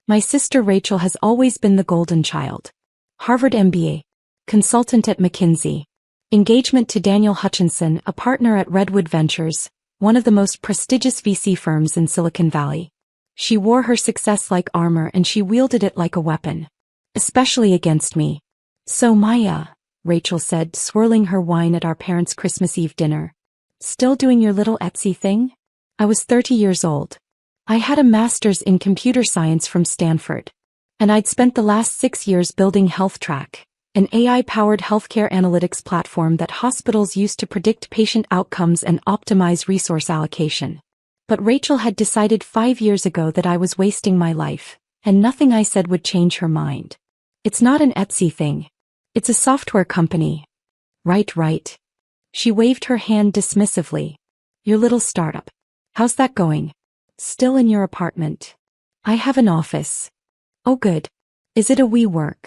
My sister Rachel has always been the golden child. Harvard MBA. Consultant at McKinsey. Engagement to Daniel Hutchinson, a partner at Redwood Ventures, one of the most prestigious VC firms in Silicon Valley. She wore her success like armor and she wielded it like a weapon. Especially against me. So Maya, Rachel said, swirling her wine at our parents' Christmas Eve dinner. Still doing your little Etsy thing? I was 30 years old. I had a master's in computer science from Stanford. And I'd spent the last 6 years building HealthTrack, an AI-powered healthcare analytics platform that hospitals use to predict patient outcomes and optimize resource allocation. But Rachel had decided 5 years ago that I was wasting my life, and nothing I said would change her mind. It's not an Etsy thing. It's a software company. Right. She waved her hand dismissively. Your little startup. How's that going? Still in your apartment? I have an office. Oh good. Is it a WeWork?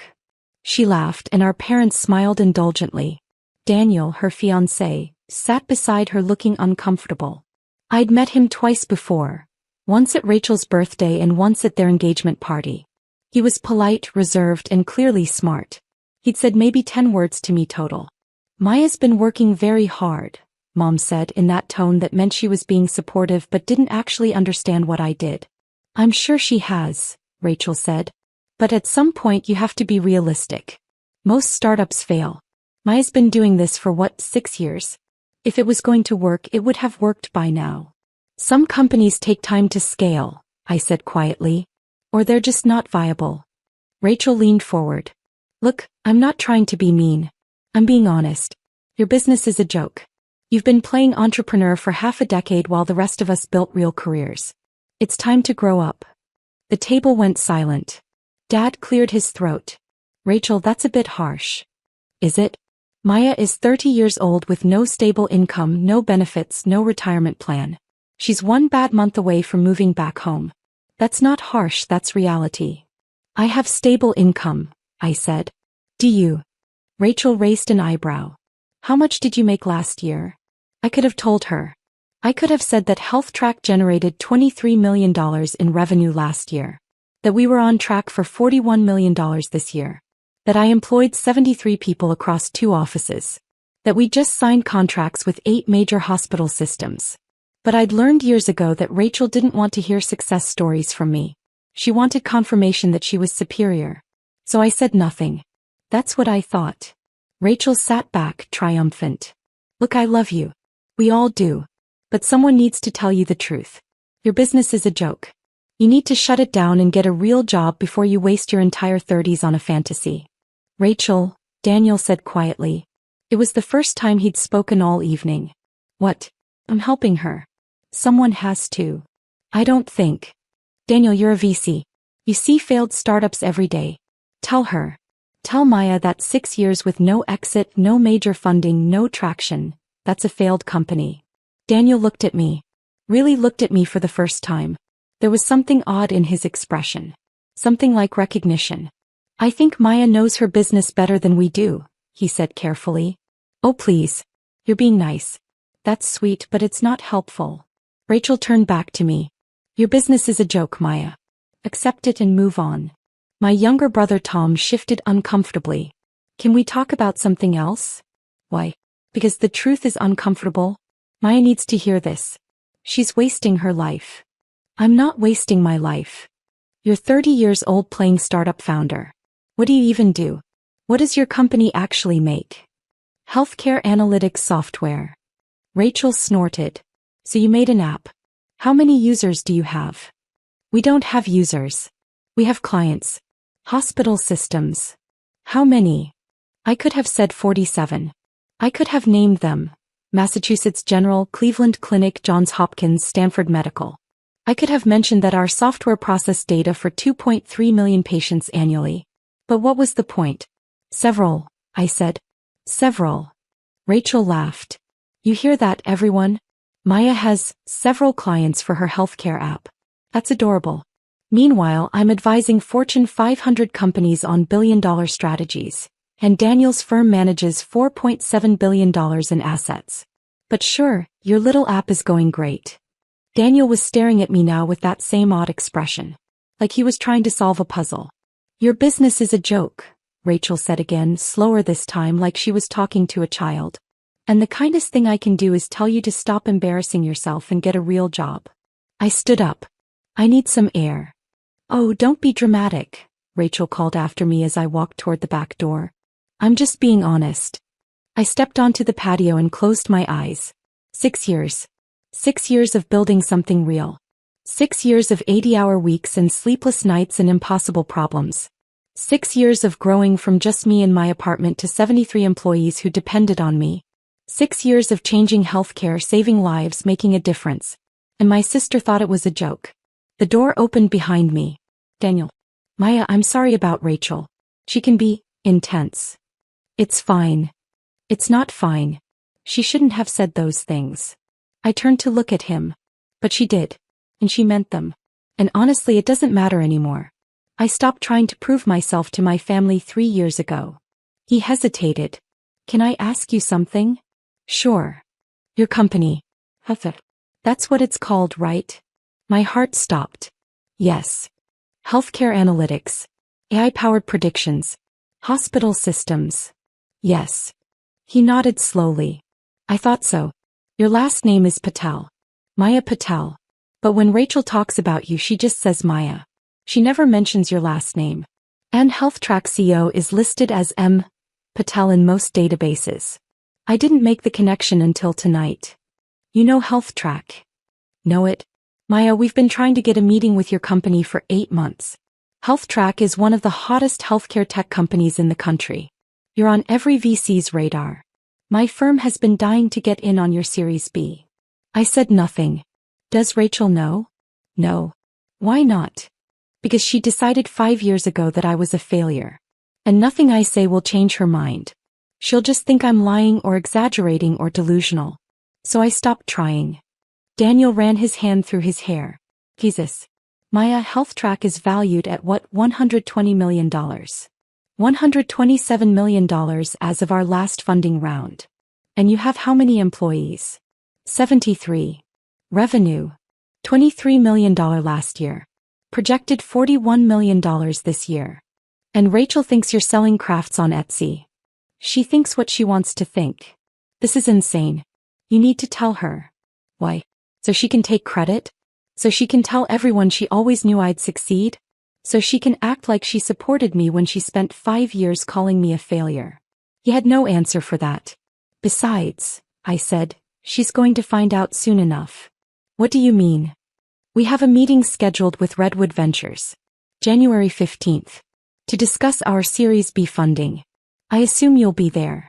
She laughed and our parents smiled indulgently. Daniel, her fiancé, sat beside her looking uncomfortable. I'd met him twice before, once at Rachel's birthday and once at their engagement party. He was polite, reserved, and clearly smart. He'd said maybe 10 words to me total. Maya's been working very hard, Mom said in that tone that meant she was being supportive but didn't actually understand what I did. I'm sure she has, Rachel said. But at some point you have to be realistic. Most startups fail. Maya's been doing this for 6 years? If it was going to work, it would have worked by now. Some companies take time to scale, I said quietly. Or they're just not viable. Rachel leaned forward. Look, I'm not trying to be mean. I'm being honest. Your business is a joke. You've been playing entrepreneur for half a decade while the rest of us built real careers. It's time to grow up. The table went silent. Dad cleared his throat. Rachel, that's a bit harsh. Is it? Maya is 30 years old with no stable income, no benefits, no retirement plan. She's 1 bad month away from moving back home. That's not harsh, that's reality. I have stable income, I said. Do you? Rachel raised an eyebrow. How much did you make last year? I could have told her. I could have said that HealthTrack generated $23 million in revenue last year. That we were on track for $41 million this year. That I employed 73 people across 2 offices. That we just signed contracts with 8 major hospital systems. But I'd learned years ago that Rachel didn't want to hear success stories from me. She wanted confirmation that she was superior. So I said nothing. That's what I thought. Rachel sat back, triumphant. Look, I love you. We all do. But someone needs to tell you the truth. Your business is a joke. You need to shut it down and get a real job before you waste your entire 30s on a fantasy. Rachel, Daniel said quietly. It was the first time he'd spoken all evening. What? I'm helping her. Someone has to. I don't think. Daniel, you're a VC. You see failed startups every day. Tell her. Tell Maya that 6 years with no exit, no major funding, no traction. That's a failed company. Daniel looked at me. Really looked at me for the first time. There was something odd in his expression. Something like recognition. I think Maya knows her business better than we do, he said carefully. Oh please. You're being nice. That's sweet, but it's not helpful. Rachel turned back to me. Your business is a joke, Maya. Accept it and move on. My younger brother Tom shifted uncomfortably. Can we talk about something else? Why? Because the truth is uncomfortable. Maya needs to hear this. She's wasting her life. I'm not wasting my life. You're 30 years old playing startup founder. What do you even do? What does your company actually make? Healthcare analytics software. Rachel snorted. So you made an app. How many users do you have? We don't have users. We have clients. Hospital systems. How many? I could have said 47. I could have named them. Massachusetts General, Cleveland Clinic, Johns Hopkins, Stanford Medical. I could have mentioned that our software processed data for 2.3 million patients annually. But what was the point? Several, I said. Several. Rachel laughed. You hear that, everyone? Maya has several clients for her healthcare app. That's adorable. Meanwhile, I'm advising Fortune 500 companies on billion-dollar strategies, and Daniel's firm manages $4.7 billion in assets. But sure, your little app is going great. Daniel was staring at me now with that same odd expression. like he was trying to solve a puzzle. Your business is a joke, Rachel said again, slower this time, like she was talking to a child. And the kindest thing I can do is tell you to stop embarrassing yourself and get a real job. I stood up. I need some air. Oh, don't be dramatic, Rachel called after me as I walked toward the back door. I'm just being honest. I stepped onto the patio and closed my eyes. 6 years. 6 years of building something real. 6 years of 80-hour weeks and sleepless nights and impossible problems. 6 years of growing from just me in my apartment to 73 employees who depended on me. 6 years of changing healthcare, saving lives, making a difference. And my sister thought it was a joke. The door opened behind me. Daniel. Maya, I'm sorry about Rachel. She can be intense. It's fine. It's not fine. She shouldn't have said those things. I turned to look at him. But she did. And she meant them. And honestly, it doesn't matter anymore. I stopped trying to prove myself to my family 3 years ago. He hesitated. Can I ask you something? Sure. Your company. That's what it's called, right? My heart stopped. Yes. Healthcare analytics. AI-powered predictions. Hospital systems. Yes. He nodded slowly. I thought so. Your last name is Patel. Maya Patel. But when Rachel talks about you, she just says Maya. She never mentions your last name. And HealthTrack CEO is listed as M. Patel in most databases. I didn't make the connection until tonight. You know HealthTrack? Know it? Maya, we've been trying to get a meeting with your company for 8 months. HealthTrack is one of the hottest healthcare tech companies in the country. You're on every VC's radar. My firm has been dying to get in on your Series B. I said nothing. Does Rachel know? No. Why not? Because she decided 5 years ago that I was a failure. And nothing I say will change her mind. She'll just think I'm lying or exaggerating or delusional. So I stopped trying. Daniel ran his hand through his hair. Jesus. Maya, HealthTrack is valued at what, $120 million. $127 million as of our last funding round. And you have how many employees? 73. Revenue. $23 million last year. Projected $41 million this year. And Rachel thinks you're selling crafts on Etsy. She thinks what she wants to think. This is insane. You need to tell her. Why? So she can take credit? So she can tell everyone she always knew I'd succeed? So she can act like she supported me when she spent 5 years calling me a failure. He had no answer for that. Besides, I said, she's going to find out soon enough. What do you mean? We have a meeting scheduled with Redwood Ventures. January 15th. To discuss our Series B funding. I assume you'll be there.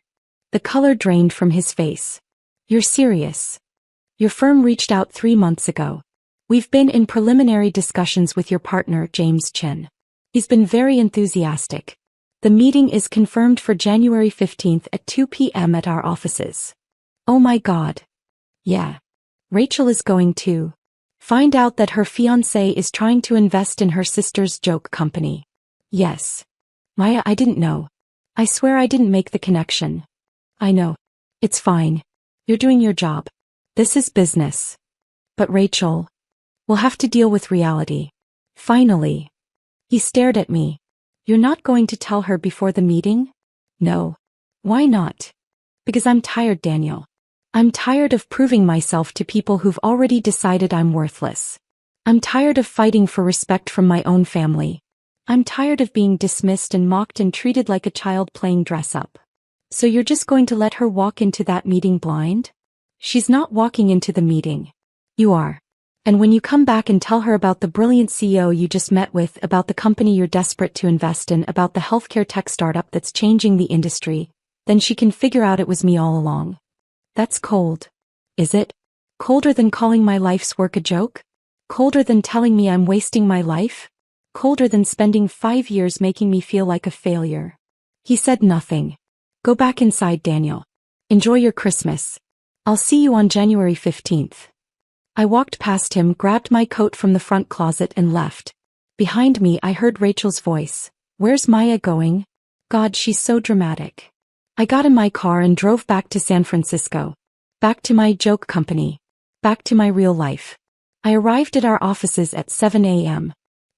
The color drained from his face. You're serious. Your firm reached out 3 months ago. We've been in preliminary discussions with your partner, James Chin. He's been very enthusiastic. The meeting is confirmed for January 15th at 2 p.m. at our offices. Oh my God. Yeah. Rachel is going to find out that her fiancé is trying to invest in her sister's joke company. Yes. Maya, I didn't know. I swear I didn't make the connection. I know. It's fine. You're doing your job. This is business. But Rachel, we'll have to deal with reality. Finally. He stared at me. You're not going to tell her before the meeting? No. Why not? Because I'm tired, Daniel. I'm tired of proving myself to people who've already decided I'm worthless. I'm tired of fighting for respect from my own family. I'm tired of being dismissed and mocked and treated like a child playing dress-up. So you're just going to let her walk into that meeting blind? She's not walking into the meeting. You are. And when you come back and tell her about the brilliant CEO you just met with, about the company you're desperate to invest in, about the healthcare tech startup that's changing the industry, then she can figure out it was me all along. That's cold. Is it? Colder than calling my life's work a joke? Colder than telling me I'm wasting my life? Colder than spending 5 years making me feel like a failure? He said nothing. Go back inside, Daniel. Enjoy your Christmas. I'll see you on January 15th. I walked past him, grabbed my coat from the front closet and left. Behind me I heard Rachel's voice. Where's Maya going? God, she's so dramatic. I got in my car and drove back to San Francisco. Back to my joke company. Back to my real life. I arrived at our offices at 7 a.m.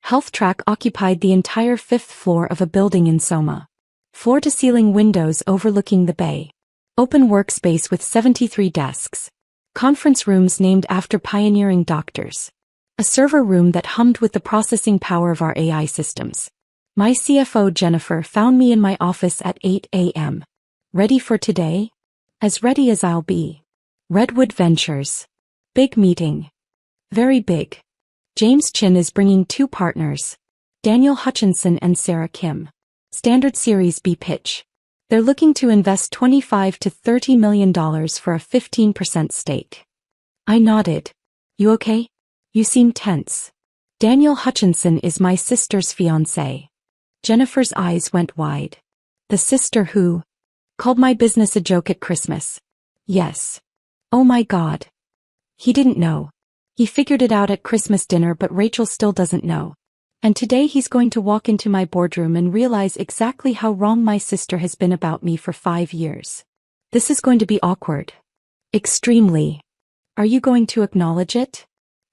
HealthTrack occupied the entire fifth floor of a building in Soma. Floor-to-ceiling windows overlooking the bay. Open workspace with 73 desks. Conference rooms named after pioneering doctors. A server room that hummed with the processing power of our AI systems. My CFO Jennifer found me in my office at 8 a.m. Ready for today? As ready as I'll be. Redwood Ventures. Big meeting. Very big. James Chin is bringing 2 partners. Daniel Hutchinson and Sarah Kim. Standard Series B pitch. They're looking to invest $25 to $30 million for a 15% stake. I nodded. You okay? You seem tense. Daniel Hutchinson is my sister's fiancé. Jennifer's eyes went wide. The sister who called my business a joke at Christmas. Yes. Oh my God. He didn't know. He figured it out at Christmas dinner, but Rachel still doesn't know. And today he's going to walk into my boardroom and realize exactly how wrong my sister has been about me for 5 years. This is going to be awkward. Extremely. Are you going to acknowledge it?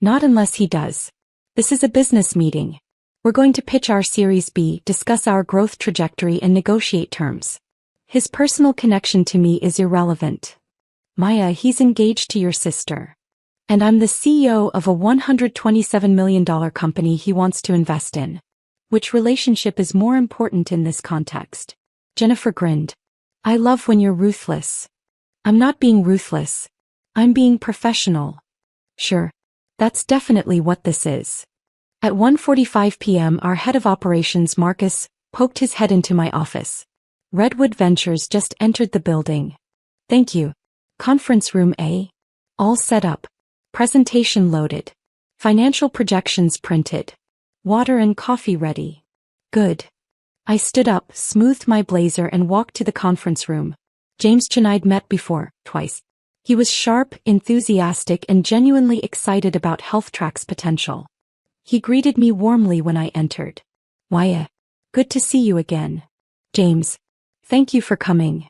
Not unless he does. This is a business meeting. We're going to pitch our Series B, discuss our growth trajectory and negotiate terms. His personal connection to me is irrelevant. Maya, he's engaged to your sister. And I'm the CEO of a $127 million company he wants to invest in. Which relationship is more important in this context? Jennifer grinned. I love when you're ruthless. I'm not being ruthless. I'm being professional. Sure. That's definitely what this is. At 1:45 p.m. our head of operations Marcus poked his head into my office. Redwood Ventures just entered the building. Thank you. Conference room A. All set up. Presentation loaded. Financial projections printed. Water and coffee ready. Good. I stood up, smoothed my blazer and walked to the conference room. James Chin I'd met before, twice. He was sharp, enthusiastic and genuinely excited about HealthTrack's potential. He greeted me warmly when I entered. Waya. Good to see you again. James. Thank you for coming.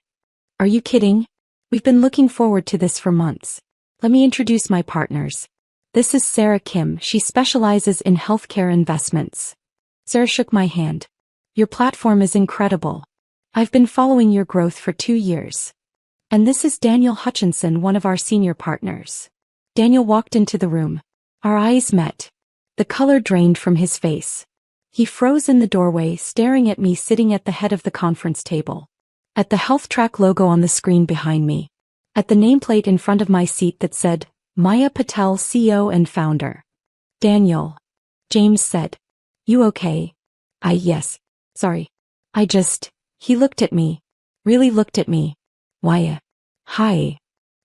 Are you kidding? We've been looking forward to this for months. Let me introduce my partners. This is Sarah Kim. She specializes in healthcare investments. Sarah shook my hand. Your platform is incredible. I've been following your growth for 2 years. And this is Daniel Hutchinson, one of our senior partners. Daniel walked into the room. Our eyes met. The color drained from his face. He froze in the doorway, staring at me sitting at the head of the conference table. At the HealthTrack logo on the screen behind me. At the nameplate in front of my seat that said, Maya Patel, CEO and founder. Daniel. James said. You okay? Yes. Sorry. He looked at me. Really looked at me. Maya. Hi.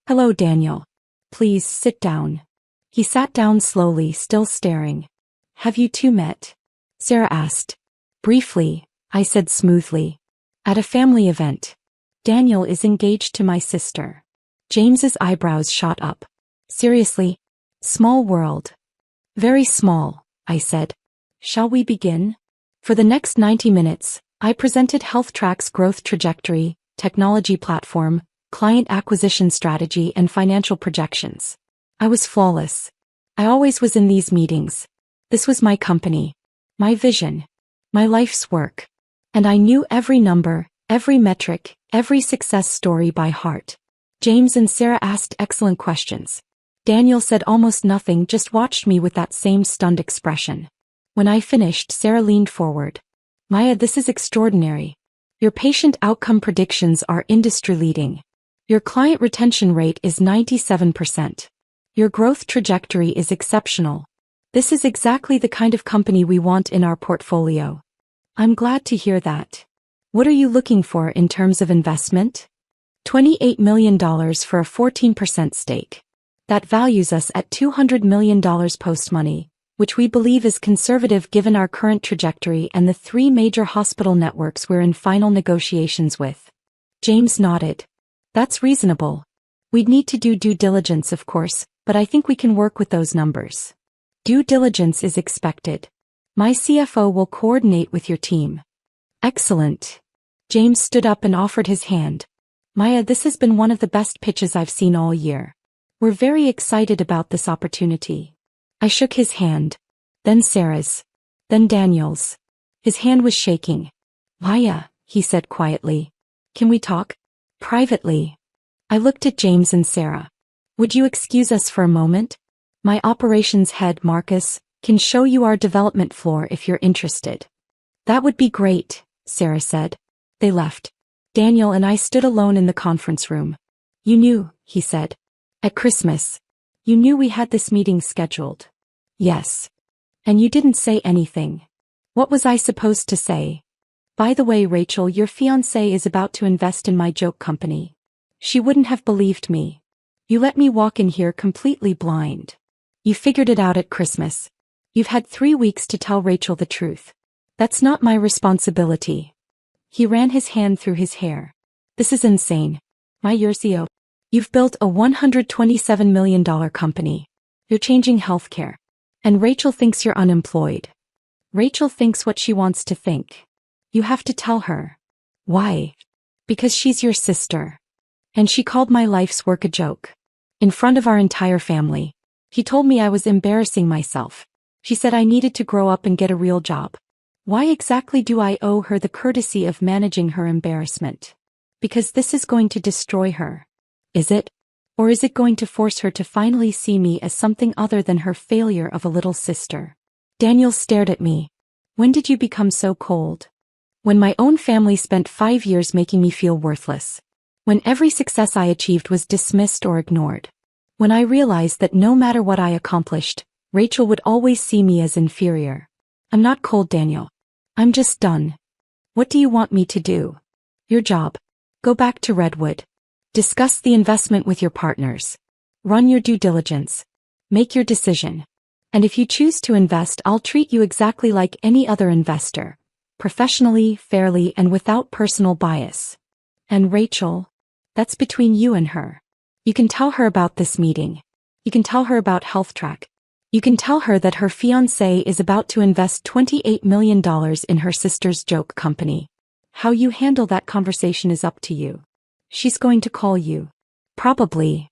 Hello, Daniel. Please sit down. He sat down slowly, still staring. Have you two met? Sarah asked. Briefly, I said smoothly. At a family event. Daniel is engaged to my sister. James's eyebrows shot up. Seriously? Small world. Very small, I said. Shall we begin? For the next 90 minutes, I presented HealthTrack's growth trajectory, technology platform, client acquisition strategy and financial projections. I was flawless. I always was in these meetings. This was my company. My vision. My life's work. And I knew every number, every metric, every success story by heart. James and Sarah asked excellent questions. Daniel said almost nothing, just watched me with that same stunned expression. When I finished, Sarah leaned forward. Maya, this is extraordinary. Your patient outcome predictions are industry-leading. Your client retention rate is 97%. Your growth trajectory is exceptional. This is exactly the kind of company we want in our portfolio. I'm glad to hear that. What are you looking for in terms of investment? $28 million for a 14% stake. That values us at $200 million post-money, which we believe is conservative given our current trajectory and the 3 major hospital networks we're in final negotiations with. James nodded. That's reasonable. We'd need to do due diligence, of course, but I think we can work with those numbers. Due diligence is expected. My CFO will coordinate with your team. Excellent. James stood up and offered his hand. Maya, this has been one of the best pitches I've seen all year. We're very excited about this opportunity. I shook his hand. Then Sarah's. Then Daniel's. His hand was shaking. Maya, he said quietly. Can we talk? Privately. I looked at James and Sarah. Would you excuse us for a moment? My operations head, Marcus, can show you our development floor if you're interested. That would be great, Sarah said. They left. Daniel and I stood alone in the conference room. You knew, he said. At Christmas. You knew we had this meeting scheduled. Yes. And you didn't say anything. What was I supposed to say? By the way, Rachel, your fiancé is about to invest in my joke company. She wouldn't have believed me. You let me walk in here completely blind. You figured it out at Christmas. You've had 3 weeks to tell Rachel the truth. That's not my responsibility. He ran his hand through his hair. This is insane. My CEO. You've built a $127 million company. You're changing healthcare. And Rachel thinks you're unemployed. Rachel thinks what she wants to think. You have to tell her. Why? Because she's your sister. And she called my life's work a joke. In front of our entire family. He told me I was embarrassing myself. She said I needed to grow up and get a real job. Why exactly do I owe her the courtesy of managing her embarrassment? Because this is going to destroy her. Is it? Or is it going to force her to finally see me as something other than her failure of a little sister? Daniel stared at me. When did you become so cold? When my own family spent 5 years making me feel worthless. When every success I achieved was dismissed or ignored. When I realized that no matter what I accomplished, Rachel would always see me as inferior. I'm not cold, Daniel. I'm just done. What do you want me to do? Your job. Go back to Redwood. Discuss the investment with your partners. Run your due diligence. Make your decision. And if you choose to invest, I'll treat you exactly like any other investor. Professionally, fairly, and without personal bias. And Rachel? That's between you and her. You can tell her about this meeting. You can tell her about HealthTrack. You can tell her that her fiancé is about to invest $28 million in her sister's joke company. How you handle that conversation is up to you. She's going to call you. Probably.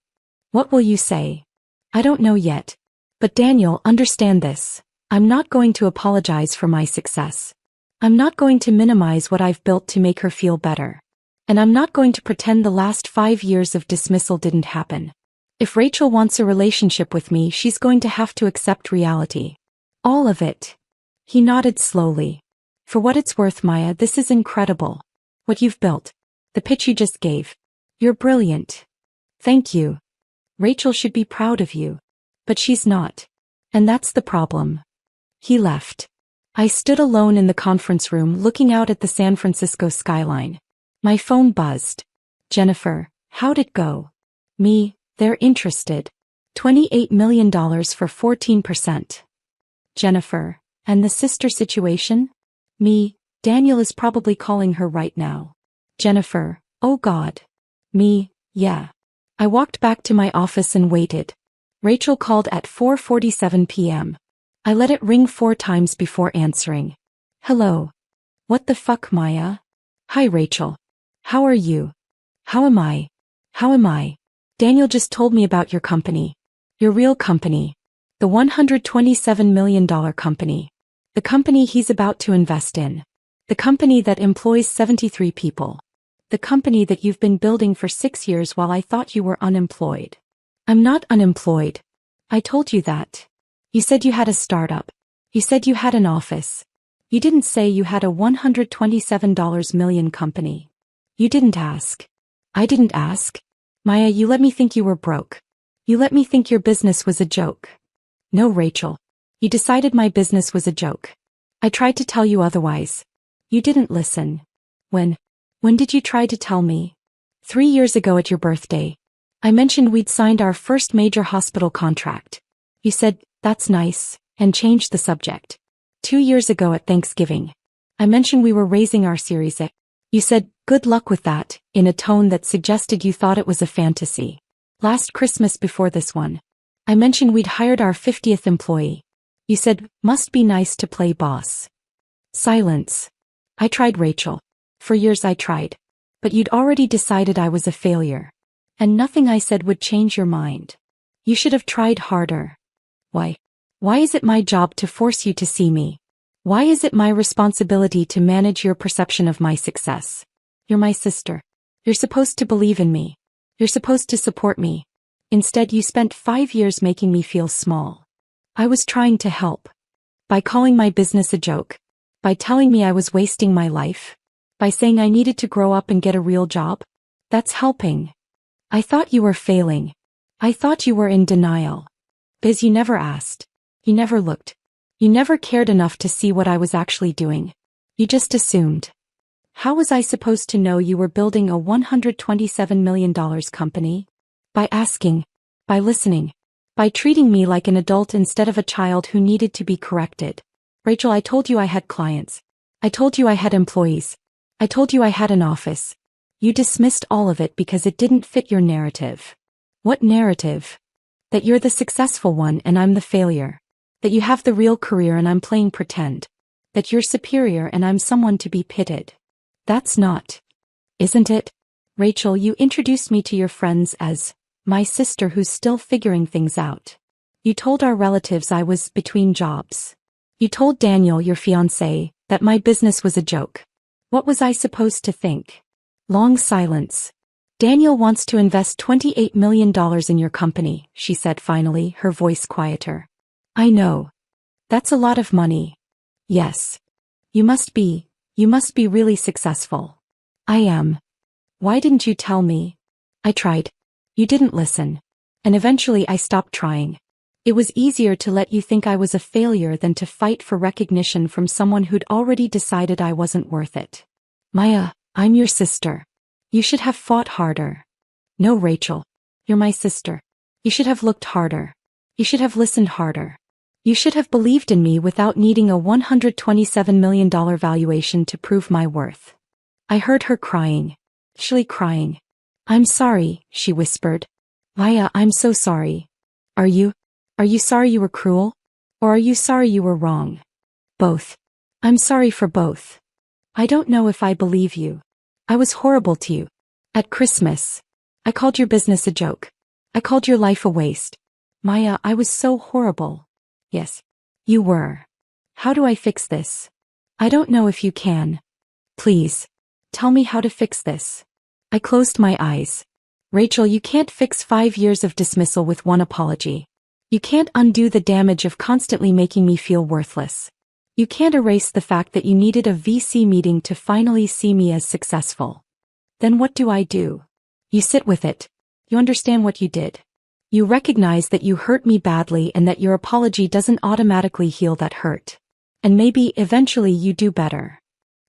What will you say? I don't know yet. But Daniel, understand this. I'm not going to apologize for my success. I'm not going to minimize what I've built to make her feel better. And I'm not going to pretend the last 5 years of dismissal didn't happen. If Rachel wants a relationship with me, she's going to have to accept reality. All of it. He nodded slowly. For what it's worth, Maya, this is incredible. What you've built. The pitch you just gave. You're brilliant. Thank you. Rachel should be proud of you. But she's not. And that's the problem. He left. I stood alone in the conference room looking out at the San Francisco skyline. My phone buzzed. Jennifer, how'd it go? Me, they're interested. $28 million for 14%. Jennifer, and the sister situation? Me, Daniel is probably calling her right now. Jennifer, oh God. Me, yeah. I walked back to my office and waited. Rachel called at 4:47 p.m. I let it ring 4 times before answering. Hello. What the fuck, Maya? Hi, Rachel. How are you? How am I? How am I? Daniel just told me about your company. Your real company. The $127 million company. The company he's about to invest in. The company that employs 73 people. The company that you've been building for 6 years while I thought you were unemployed. I'm not unemployed. I told you that. You said you had a startup. You said you had an office. You didn't say you had a $127 million company. You didn't ask. I didn't ask. Maya, you let me think you were broke. You let me think your business was a joke. No, Rachel. You decided my business was a joke. I tried to tell you otherwise. You didn't listen. When did you try to tell me? 3 years ago at your birthday. I mentioned we'd signed our first major hospital contract. You said, that's nice, and changed the subject. 2 years ago at Thanksgiving. I mentioned we were raising our Series A. You said, good luck with that, in a tone that suggested you thought it was a fantasy. Last Christmas before this one. I mentioned we'd hired our 50th employee. You said, must be nice to play boss. Silence. I tried, Rachel. For years I tried. But you'd already decided I was a failure. And nothing I said would change your mind. You should have tried harder. Why? Why is it my job to force you to see me? Why is it my responsibility to manage your perception of my success? You're my sister. You're supposed to believe in me. You're supposed to support me. Instead, you spent 5 years making me feel small. I was trying to help. By calling my business a joke. By telling me I was wasting my life. By saying I needed to grow up and get a real job. That's helping. I thought you were failing. I thought you were in denial. Biz, you never asked. You never looked. You never cared enough to see what I was actually doing. You just assumed. How was I supposed to know you were building a $127 million company? By asking. By listening. By treating me like an adult instead of a child who needed to be corrected. Rachel, I told you I had clients. I told you I had employees. I told you I had an office. You dismissed all of it because it didn't fit your narrative. What narrative? That you're the successful one and I'm the failure. That you have the real career and I'm playing pretend. That you're superior and I'm someone to be pitied. That's not. Isn't it? Rachel, you introduced me to your friends as my sister who's still figuring things out. You told our relatives I was between jobs. You told Daniel, your fiancé, that my business was a joke. What was I supposed to think? Long silence. Daniel wants to invest $28 million in your company, she said finally, her voice quieter. I know. That's a lot of money. Yes. You must be really successful. I am. Why didn't you tell me? I tried. You didn't listen. And eventually I stopped trying. It was easier to let you think I was a failure than to fight for recognition from someone who'd already decided I wasn't worth it. Maya, I'm your sister. You should have fought harder. No, Rachel. You're my sister. You should have looked harder. You should have listened harder. You should have believed in me without needing a $127 million valuation to prove my worth. I heard her crying. Actually crying. I'm sorry, she whispered. Maya, I'm so sorry. Are you sorry you were cruel? Or are you sorry you were wrong? Both. I'm sorry for both. I don't know if I believe you. I was horrible to you. At Christmas. I called your business a joke. I called your life a waste. Maya, I was so horrible. Yes. You were. How do I fix this? I don't know if you can. Please. Tell me how to fix this. I closed my eyes. Rachel, you can't fix 5 years of dismissal with one apology. You can't undo the damage of constantly making me feel worthless. You can't erase the fact that you needed a VC meeting to finally see me as successful. Then what do? You sit with it. You understand what you did. You recognize that you hurt me badly and that your apology doesn't automatically heal that hurt. And maybe eventually you do better.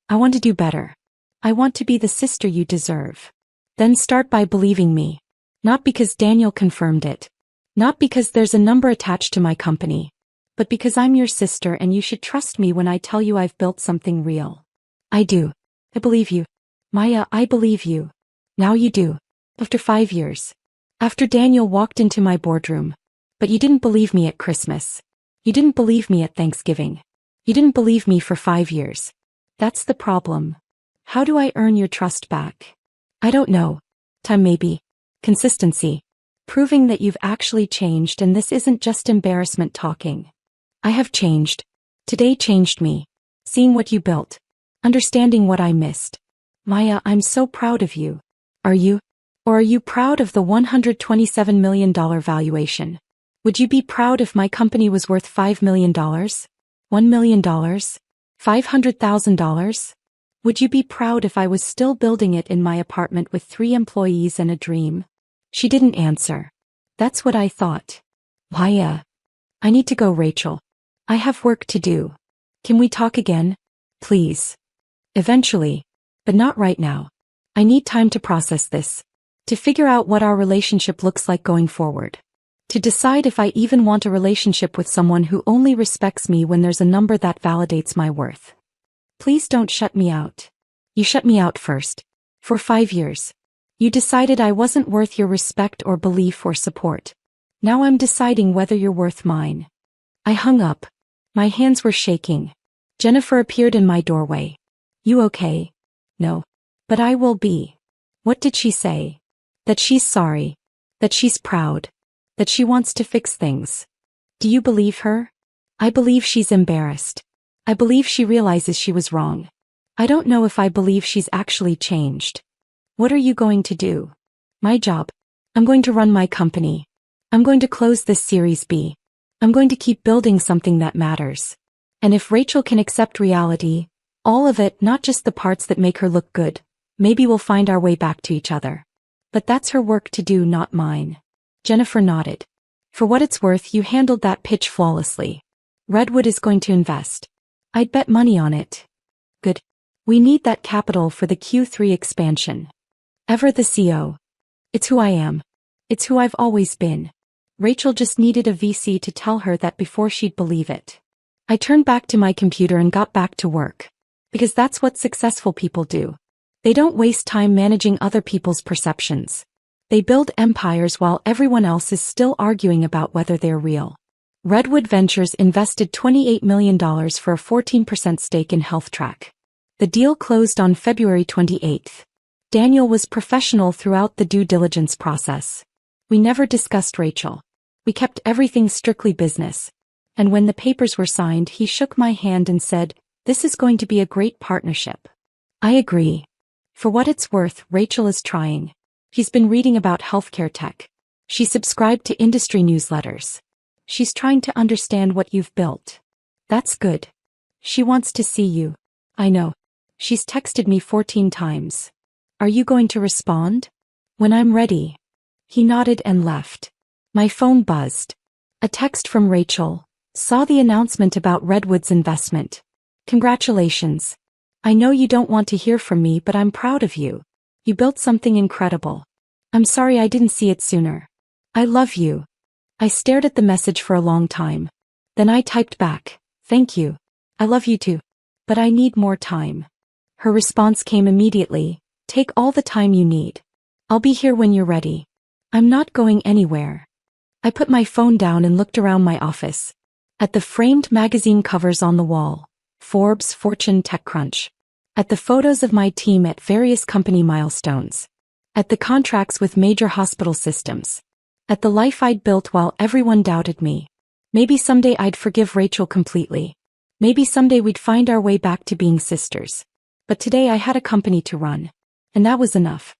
I want to do better. I want to be the sister you deserve. Then start by believing me. Not because Daniel confirmed it. Not because there's a number attached to my company. But because I'm your sister and you should trust me when I tell you I've built something real. I do. I believe you. Maya, I believe you. Now you do. After 5 years. After Daniel walked into my boardroom. But you didn't believe me at Christmas. You didn't believe me at Thanksgiving. You didn't believe me for 5 years. That's the problem. How do I earn your trust back? I don't know. Time maybe. Consistency. Proving that you've actually changed and this isn't just embarrassment talking. I have changed. Today changed me. Seeing what you built. Understanding what I missed. Maya, I'm so proud of you. Are you? Or are you proud of the $127 million valuation? Would you be proud if my company was worth $5 million? $1 million? $500,000? Would you be proud if I was still building it in my apartment with 3 employees and a dream? She didn't answer. That's what I thought. Maya. I need to go, Rachel. I have work to do. Can we talk again? Please. Eventually. But not right now. I need time to process this. To figure out what our relationship looks like going forward. To decide if I even want a relationship with someone who only respects me when there's a number that validates my worth. Please don't shut me out. You shut me out first. For 5 years. You decided I wasn't worth your respect or belief or support. Now I'm deciding whether you're worth mine. I hung up. My hands were shaking. Jennifer appeared in my doorway. You okay? No. But I will be. What did she say? That she's sorry. That she's proud. That she wants to fix things. Do you believe her? I believe she's embarrassed. I believe she realizes she was wrong. I don't know if I believe she's actually changed. What are you going to do? My job. I'm going to run my company. I'm going to close this Series B. I'm going to keep building something that matters. And if Rachel can accept reality, all of it, not just the parts that make her look good, maybe we'll find our way back to each other. But that's her work to do, not mine. Jennifer nodded. For what it's worth, you handled that pitch flawlessly. Redwood is going to invest. I'd bet money on it. Good. We need that capital for the Q3 expansion. Ever the CEO. It's who I am. It's who I've always been. Rachel just needed a VC to tell her that before she'd believe it. I turned back to my computer and got back to work. Because that's what successful people do. They don't waste time managing other people's perceptions. They build empires while everyone else is still arguing about whether they're real. Redwood Ventures invested $28 million for a 14% stake in HealthTrack. The deal closed on February 28. Daniel was professional throughout the due diligence process. We never discussed Rachel. We kept everything strictly business. And when the papers were signed, he shook my hand and said, "This is going to be a great partnership." I agree. For what it's worth, Rachel is trying. She's been reading about healthcare tech. She subscribed to industry newsletters. She's trying to understand what you've built. That's good. She wants to see you. I know. She's texted me 14 times. Are you going to respond? When I'm ready. He nodded and left. My phone buzzed. A text from Rachel. Saw the announcement about Redwood's investment. Congratulations. I know you don't want to hear from me, but I'm proud of you. You built something incredible. I'm sorry I didn't see it sooner. I love you. I stared at the message for a long time. Then I typed back, "Thank you. I love you too. But I need more time." Her response came immediately, "Take all the time you need. I'll be here when you're ready. I'm not going anywhere." I put my phone down and looked around my office. At the framed magazine covers on the wall, Forbes, Fortune, TechCrunch. At the photos of my team at various company milestones. At the contracts with major hospital systems. At the life I'd built while everyone doubted me. Maybe someday I'd forgive Rachel completely. Maybe someday we'd find our way back to being sisters. But today I had a company to run. And that was enough.